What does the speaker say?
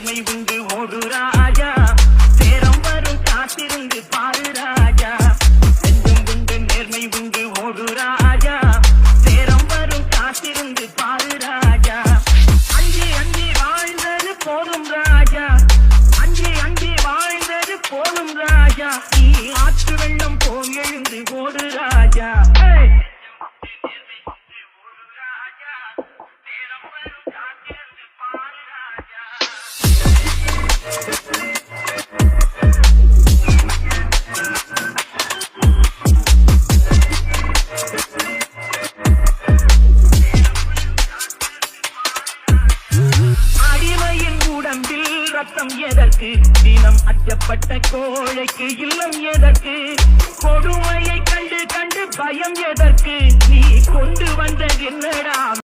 நேர்மை உண்டு ஓடு ராஜா, சேரம் வரும் காத்திருந்து பாரு ராஜா. நெஞ்சம் உண்டு நேர்மை உண்டு ஓடு ராஜா, சேரம் வரும் காத்திருந்து பாரு ராஜா. அஞ்சி அஞ்சி வாழ்ந்தது போதும் ராஜா, அஞ்சி அஞ்சி வாழ்ந்தது போதும் ராஜா. நீ ஆற்று வெள்ளம் போல் எழுந்து ஓடு ராஜா. அடிமையின் உடம்பில் ரத்தம் எதற்கு, தினம் அச்சப்பட்ட கோழைக்கு இல்லம் எதற்கு, கொடுமையை கண்டு கண்டு பயம் எதற்கு, நீ கொண்டு வந்த என்னடா